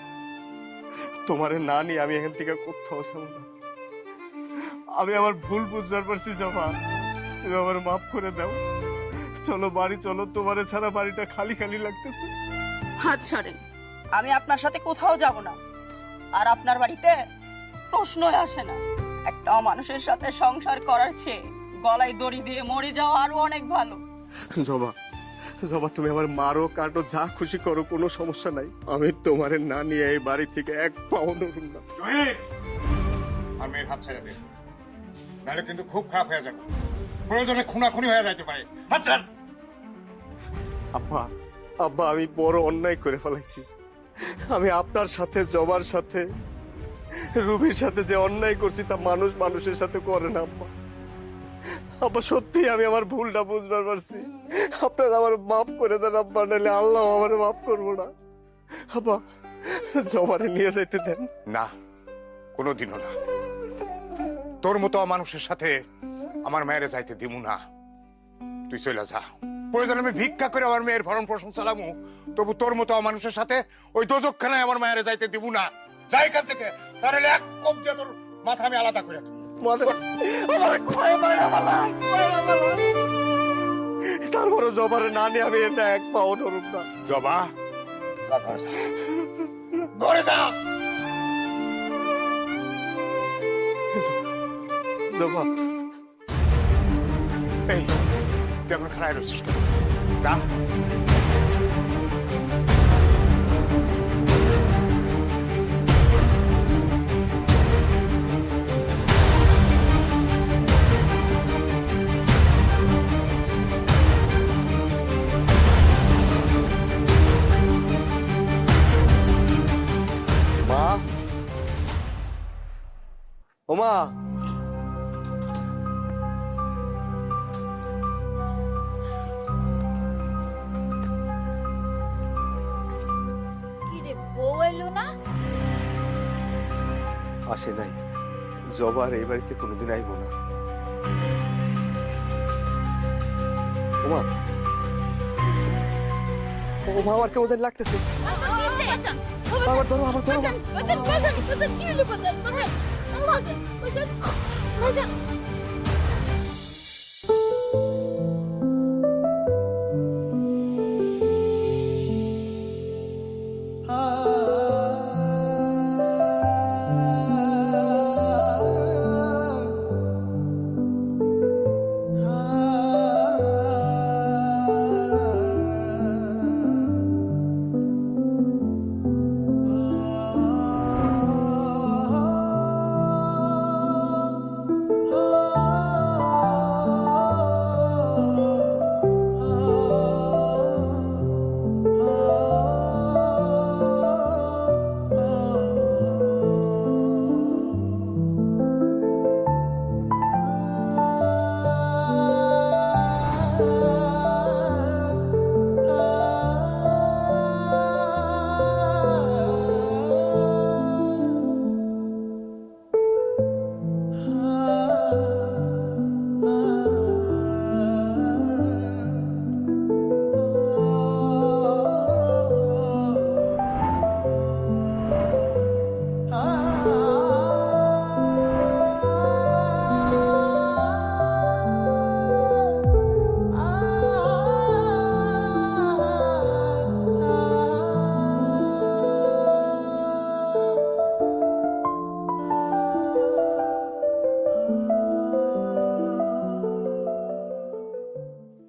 তোমারে না নিয়ে আমি এখান থেকে কোথাও যাব না। আমি আমার ভুল বুঝবার পারছি জবা, তুমি আমার মাফ করে দাও। চলো বাড়ি চলো, তোমারে ছাড়া বাড়িটা খালি খালি লাগতেছে। হাত ছাড়েন, আমি আপনার সাথে কোথাও যাব না। আর আপনার বাড়িতে প্রশ্নই আসে না। একটা মানুষের সাথে সংসার করার চেয়ে গলায় দড়ি দিয়ে মরে যাওয়া আরো অনেক ভালো। জবা, জবা, তুমি আমার মারো কাটো যা খুশি করো, কোনো সমস্যা নাই। আমি তোমারে না নিয়ে এই বাড়ি থেকে এক পাও নড়ুম না। জহির, আর মেয়ের হাত ছেড়ে দে, নাহলে কিন্তু খুব খারাপ হয়ে যাবে। প্রয়োজনে খুনাখুনি হয়ে যাইতে পারে। হাত ছাড়। আব্বা, আব্বা, আমি বড় অন্যায় করে ফেলাইছি। আমি আপনার সাথে, জবার সাথে, রুবির সাথে যে অন্যায় করছি তা মানুষ মানুষের সাথে করে না আব্বা। আব্বা, সত্যি আমি আমার ভুলটা বুঝবার পারছি। আপনার আমার মাফ করে দেন আব্বা, নাহলে আল্লাহ আমার মাফ করবো না। আব্বা, জবারে নিয়ে যাইতে দেন। না, কোনোদিনও না। তোর মতো মানুষের সাথে আমার মেয়েরে যাইতে দিমু না। তুই চলে যা। প্রয়োজন আমি ভিক্ষা করে আমার মেয়ের ভরণ পোষণ চালামু, তবু তোর মতো মানুষের সাথে ওই দোজকখানায় আমার মায়েরে যাইতে দিব না। যাই এখান থেকে, তাহলে এক কোপ দিয়ে তোর মাথা আমি আলাদা করে দেবো। তারপরে জবারে না নিয়ে আমি এটা এক পাও নড়ুম না। জবা, ঘরে যা। জবা, এই তুই এখন খারাপ রয়েছিস কেন? যা। মা, ও মা, কি রে, বউ এলো না? আসে নাই। জবার এই বাড়িতে কোনোদিন আইব না। ও মা, ও মা, আমার কেমন জানি লাগতেছে। আমার ধরো, আমার ধরো।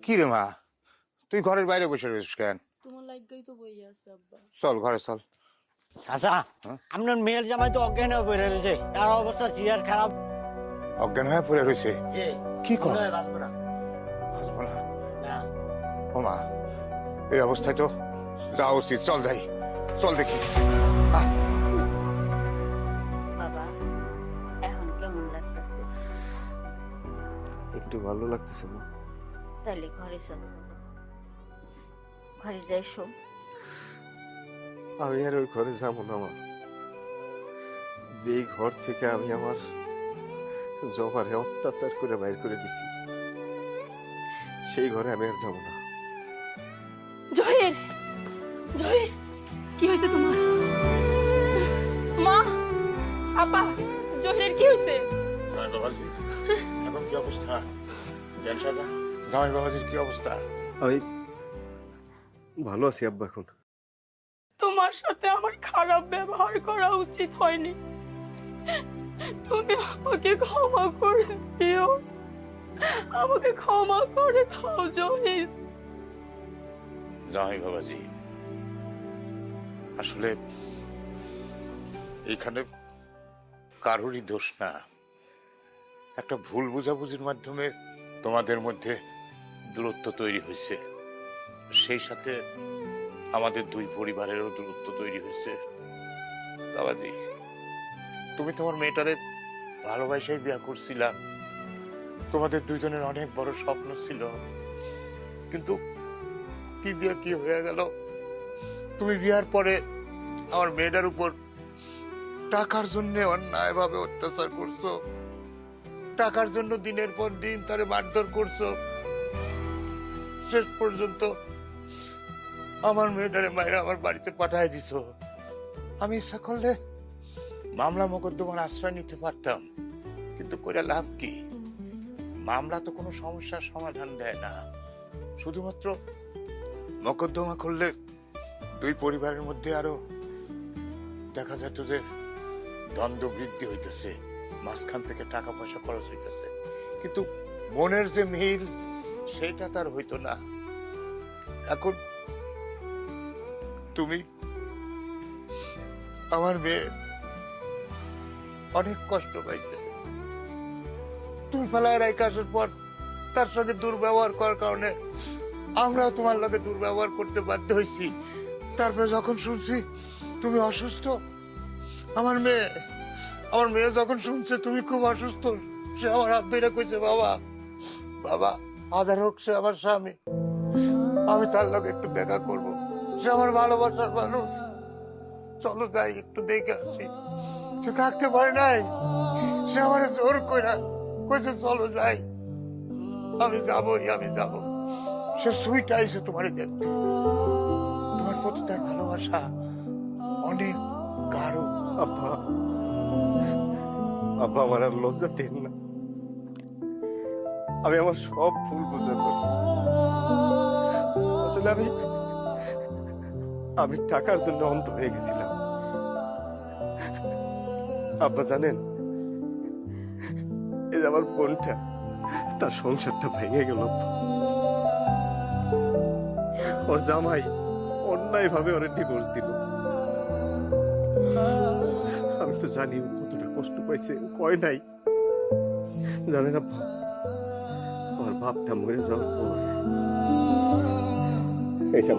কি রে মা, তুই ঘরের বাইরে বসে রয়েছিস কেন? তোমার লাইগাই তো বই আছে আব্বা। চল ঘরে চল। চাচা, আপনার মেয়ের জামাই তো অজ্ঞান হয়ে পড়ে রয়েছে, তার অবস্থা সিরিয়াস খারাপ। অজ্ঞান হয়ে পড়ে রয়েছে? জি। কি কর? মনে হয় বাঁচবে না। বুঝবো না। না। ও মা, এই অবস্থায় তো যাওয়া উচিত। চল যাই, চল দেখি। আহ, বাবা এখন কেমন লাগতেছে? একটু ভালো লাগতেছে মা। তাইলে ঘরে চলো, ঘরে যাই শো। আমি আর ওই ঘরে যাবো না মা। যেই ঘর থেকে আমি আমার জমারে অত্যাচার করে বাইর করে দিছি, সেই ঘরে আমি আর যাবো না। জহির, জহির, কি হয়েছে তোমার? মা, আপা, জহিরের কি হয়েছে? এখন কি অবস্থা? জামাই বাবাজির কি অবস্থা? আমি ভালো আছি আব্বা। এখন তোমার সাথে আমার খারাপ ব্যবহার করা উচিত হয়নি। তুমি আমাকে ক্ষমা করে দিও, আমাকে ক্ষমা করে দাও জহির। জামাই বাবাজি, আসলে এখানে কারোরই দোষ না। একটা ভুল বোঝাবুঝির মাধ্যমে তোমাদের মধ্যে দূরত্ব তৈরি হয়েছে, সেই সাথে আমাদের দুই পরিবারেরও দূরত্ব তৈরি হয়েছে। বাবাজি, তুমি তোমার মেয়েটারে ভালোবাসায় বিয়ে করছিলা, তোমাদের দুইজনের অনেক বড় স্বপ্ন ছিল, কিন্তু কি দিয়ে কি হয়ে গেল। তুমি বিয়ার পরে আমার মেয়েটার উপর টাকার জন্য অন্যায়ভাবে অত্যাচার করছো, টাকার জন্য দিনের পর দিন তারে মারধর করছো, শেষ পর্যন্ত আমার মেয়েটারে মায়েরা আমার বাড়িতে পাঠায় দিছো। আমি ইচ্ছা করলে মামলা মোকদ্দমার আশ্রয় নিতে পারতাম, কিন্তু কইরা লাভ কি? মামলা তো কোনো সমস্যার সমাধান দেয় না। শুধুমাত্র মোকদ্দমা করলে দুই পরিবারের মধ্যে আরো দেখা যেত যে দ্বন্দ্ব বৃদ্ধি হইতেছে, মাঝখান থেকে টাকা পয়সা খরচ হইতেছে, কিন্তু মনের যে মিল সেটা তার হইতো না। এখন তুমি আমার মেয়ে অনেক কষ্ট পাইছে, তুমি ফেলায় রাইখে আসার পর তার সঙ্গে দুর্ব্যবহার করার কারণে আমরাও তোমার লগে দুর্ব্যবহার করতে বাধ্য হয়েছি। তারপরে যখন শুনছি তুমি অসুস্থ, আমার মেয়ে যখন শুনছে তুমি খুব অসুস্থ, সে আমার হাত ধরে কইছে, বাবা বাবা আধার হোক সে আমার স্বামী, আমি তার লগে একটু দেখা করব, সে আমার ভালোবাসার মানুষ, চলো যাই একটু দেখে আসি। সে থাকতে পারে নাই, সে আমার জোর কইরা কইছে চলো যাই। আমি যাব। সে সুইট আইছে তোমারে দেখতে, তোমার প্রতি তার ভালোবাসা অনেক গাঢ়। আব্বা, আব্বা আমার আর লজ্জা দেন না। আমি আমার সব ভুল বুঝতে পারছি। আসলে আমি টাকার জন্য অন্ধ হয়ে গেছিলাম। আব্বা জানেন, এই যে আমার বোনটা, তার সংসারটা ভেঙে গেল। ওর জামাই অন্যায় ভাবে ওর ডিভোর্স দিল। আমি তো জানি ও কতটা কষ্ট পাইছে, ও কয় নাই। জানেন আব্বা, আমার বাপটা মরে যাওয়ার পর এই যে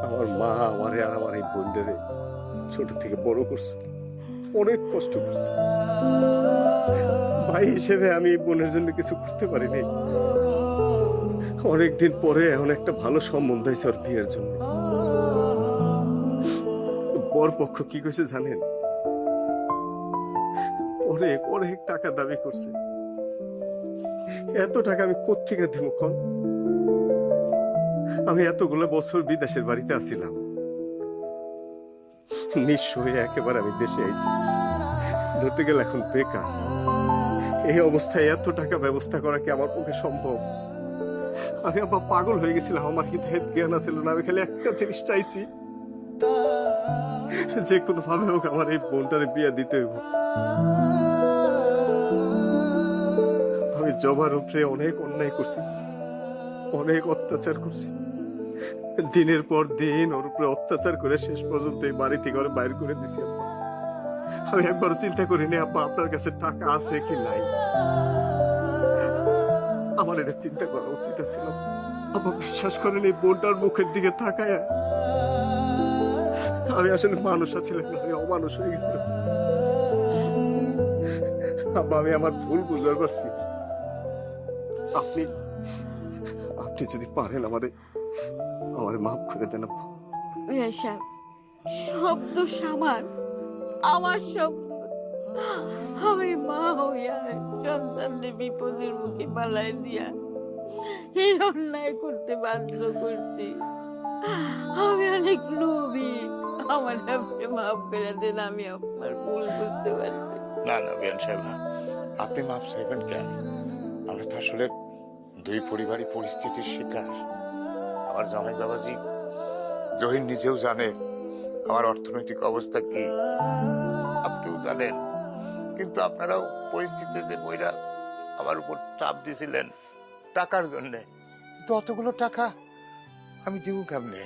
আমার মা আমারে আর আমার এই বোনটারে ছোট থেকে বড় করছে, অনেক কষ্ট করছে। ভাই হিসেবে আমি এই বোনের জন্য কিছু করতে পারিনি। অনেকদিন পরে এখন একটা ভালো সম্বন্ধ হয়েছে ওর বিয়ের জন্য। বর পক্ষ কি কইছে জানেন? অনেক অনেক টাকা দাবি করছে। এত টাকা আমি কোত্থেকে দিব কোন? আমি এতগুলো বছর বিদেশের বাড়িতে আছিলাম, নিঃস্ব হয়ে একেবারে আমি দেশে আইছি। ধরতে গেলে এখন বেকার। এই অবস্থায় এত টাকা ব্যবস্থা করা কি আমার পক্ষে সম্ভব? আমি আবার পাগল হয়ে গেছিলাম, আমার হিতাহিত জ্ঞান ছিল না। আমি খালি একটা জিনিস চাইছি, যে কোনো ভাবে হোক আমার এই বোনটারে বিয়ে দিতে হইব। আমি আমি জবার উপরে অনেক অন্যায় করছি, অনেক অত্যাচার করছি। দিনের পর দিন ওর উপরে অত্যাচার করে শেষ পর্যন্ত এই বাড়ি থেকে ওরে বাইর করে দিছি আব্বা। আমি একবারও চিন্তা করিনি আব্বা আপনার কাছে টাকা আছে কি নাই। আমার এটা চিন্তা করা উচিত ছিল। আব্বা বিশ্বাস করেন, এই বোনটার মুখের দিকে তাকায় আমি আসলে মানুষ আছিলাম না, আমি অমানুষ হয়ে গেছিলাম। আব্বা আমি আমার ভুল বুঝতে পারছি। আপনি আপনি যদি পারেন আমারে মাফ করে দেন আব্বা। বিয়ে সাহেব, সব দোষ আমার, আমার সব আমি মা হইয়া সন্তানকে বিপদের মুখে পালাই দিয়া এই অন্যায় করতে বাধ্য করছি। আমি অনেক লোভী, আমার আপনি মাফ করে দেন, আমি আপনার ভুল বুঝতে পারছি। না না বিয়ান সাহেব, আপনি মাফ চাইবেন কেন? আমরা তো আসলে দুই পরিবারই পরিস্থিতির শিকার। আমার জামাই বাবাজি জহির নিজেও জানে আমার অর্থনৈতিক অবস্থা কি, আপনিও জানেন, কিন্তু আপনারাও পরিস্থিতিতে বইরা আমার উপর চাপ দিছিলেন টাকার জন্য। কিন্তু অতগুলো টাকা আমি দিব কেমনে?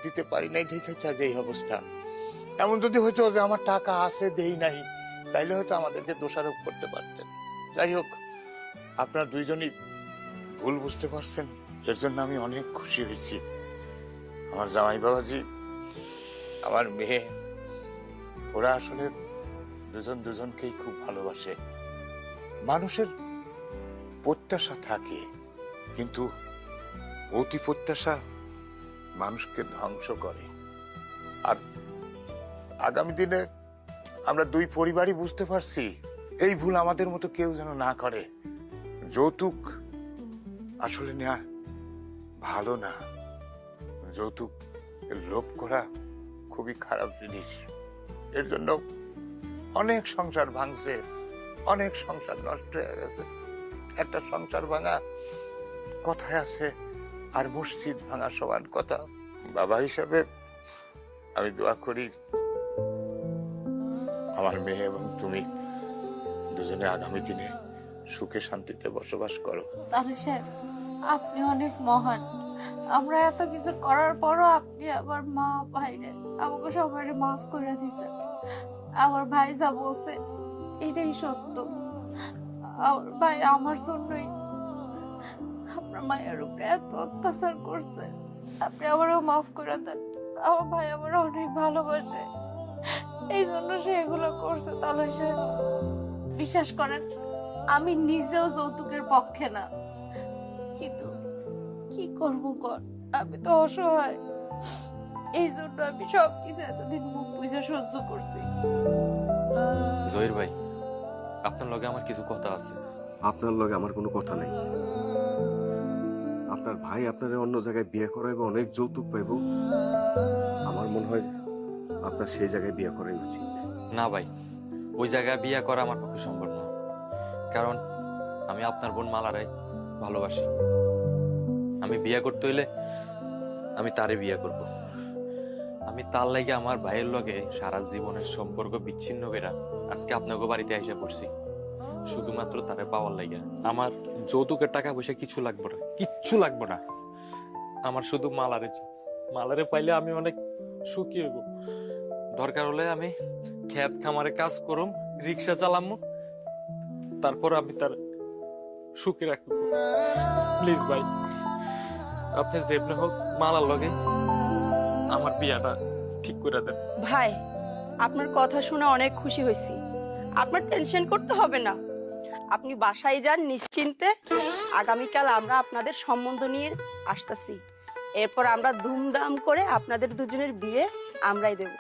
দিতে পারি নাই, দেখে এই অবস্থা। এমন যদি হইতো যে আমার টাকা আছে দেই নাই, তাইলে হয়তো আমাদেরকে দোষারোপ করতে পারতেন। যাই হোক, আপনার দুইজনই ভুল বুঝতে পারছেন, এর জন্য আমি অনেক খুশি হয়েছি। আমার জামাই বাবাজি, আমার মেয়ে, ওরা আসলে দুজন দুজনকেই খুব ভালোবাসে। মানুষের প্রত্যাশা থাকে, কিন্তু অতি প্রত্যাশা মানুষকে ধ্বংস করে। আর আগামী দিনে আমরা দুই পরিবারই বুঝতে পারছি এই ভুল আমাদের মতো কেউ যেন না করে। যৌতুক আসলে নেওয়া ভালো না, যৌতুক লোভ করা খুবই খারাপ জিনিস। এর জন্য অনেক সংসার ভাঙছে, অনেক সংসার নষ্ট হয়ে গেছে। একটা সংসার ভাঙা কথায় আছে আর মসজিদ ভাঙা সমান কথা। বাবা হিসাবে আমি দোয়া করি আমার মেয়ে এবং তুমি দুজনে আগামী দিনে সুখে শান্তিতে বসবাস করো। তাহলে সাহেব, আপনি অনেক মহান। আমরা এত কিছু করার পরও আপনি আমার মা ভাইরে আমাকে সবাই মাফ করে দিছেন। আমার ভাই যা বলছে এটাই সত্য। আমার ভাই আমার জন্যই আপনার মায়ের উপরে এত অত্যাচার করছে। আপনি আমারও মাফ করে দেন। আমার ভাই আমার অনেক ভালোবাসে, এই জন্য সে এগুলো করছে। তাহলে সে বিশ্বাস করেন, আমি নিজেও যৌতুকের পক্ষে না, কিন্তু কি করবো কর, আমি তো অসহায়। এই জন্য আমি সবকিছু এতদিন মুখ বুঝে সহ্য করছি। জহির ভাই, আপনার লগে আমার কিছু কথা আছে। আপনার লগে আমার কোনো কথা নাই। আপনার ভাই আপনার অন্য জায়গায় বিয়ে করাইব, অনেক যৌতুক পাইব। আমার মনে হয় আপনার সেই জায়গায় বিয়ে করাই উচিত। না ভাই, ওই জায়গায় বিয়ে করা আমার পক্ষে সম্ভব না, কারণ আমি আপনার বোন মালারাই ভালোবাসি। আমি বিয়ে করতে হইলে আমি তারে বিয়ে করব। আমি তার লাগে আমার ভাইয়ের লগে সারা জীবনের সম্পর্ক বিচ্ছিন্ন করে আজকে আপনাকে বাড়িতে এসে পড়ছি, শুধুমাত্র তারে পাওয়ার লাগে। আমার যৌতুকের টাকা পয়সা কিছু লাগবে না, কিচ্ছু লাগবে না। আমার শুধু মালারে পাইলে আমি অনেক সুখী হইব। দরকার হলে আমি খেত খামারে কাজ করুম, রিক্সা চালামু, তারপর আমি তার সুখী রাখবো। প্লিজ ভাই, আপনি যেমনি হোক মালার লগে আমার বিয়াটা ঠিক করে দেন। ভাই, আপনার কথা শুনে অনেক খুশি হয়েছি। আপনার টেনশন করতে হবে না, আপনি বাসায় যান নিশ্চিন্তে। আগামীকাল আমরা আপনাদের সম্বন্ধ নিয়ে আসতেছি, এরপর আমরা ধুমধাম করে আপনাদের দুজনের বিয়ে আমরাই দেব।